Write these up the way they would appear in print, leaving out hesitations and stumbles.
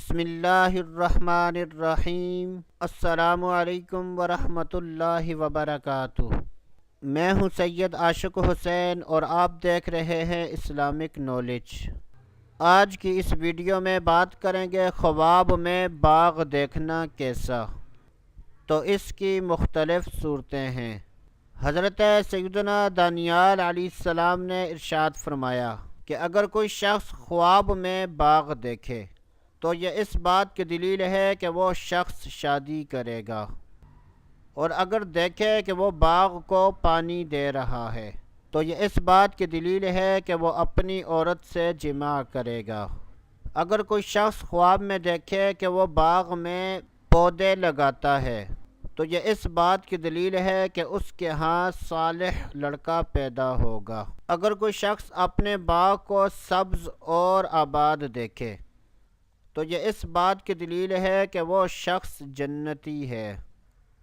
بسم اللہ الرحمن الرحیم۔ السلام علیکم ورحمۃ اللہ وبرکاتہ۔ میں ہوں سید عاشق حسین اور آپ دیکھ رہے ہیں اسلامک نالج۔ آج کی اس ویڈیو میں بات کریں گے خواب میں باغ دیکھنا کیسا۔ تو اس کی مختلف صورتیں ہیں۔ حضرت سیدنا دانیال علیہ السلام نے ارشاد فرمایا کہ اگر کوئی شخص خواب میں باغ دیکھے تو یہ اس بات کی دلیل ہے کہ وہ شخص شادی کرے گا، اور اگر دیکھے کہ وہ باغ کو پانی دے رہا ہے تو یہ اس بات کی دلیل ہے کہ وہ اپنی عورت سے جماع کرے گا۔ اگر کوئی شخص خواب میں دیکھے کہ وہ باغ میں پودے لگاتا ہے تو یہ اس بات کی دلیل ہے کہ اس کے ہاں صالح لڑکا پیدا ہوگا۔ اگر کوئی شخص اپنے باغ کو سبز اور آباد دیکھے تو یہ اس بات کی دلیل ہے کہ وہ شخص جنتی ہے۔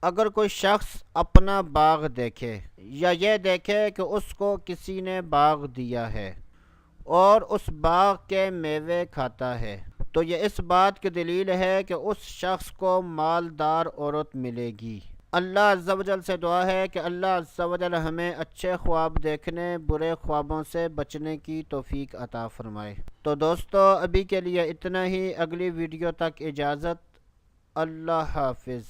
اگر کوئی شخص اپنا باغ دیکھے یا یہ دیکھے کہ اس کو کسی نے باغ دیا ہے اور اس باغ کے میوے کھاتا ہے تو یہ اس بات کی دلیل ہے کہ اس شخص کو مالدار عورت ملے گی۔ اللہ عز و جل سے دعا ہے کہ اللہ عز و جل ہمیں اچھے خواب دیکھنے، برے خوابوں سے بچنے کی توفیق عطا فرمائے۔ تو دوستو ابھی کے لیے اتنا ہی، اگلی ویڈیو تک اجازت، اللہ حافظ۔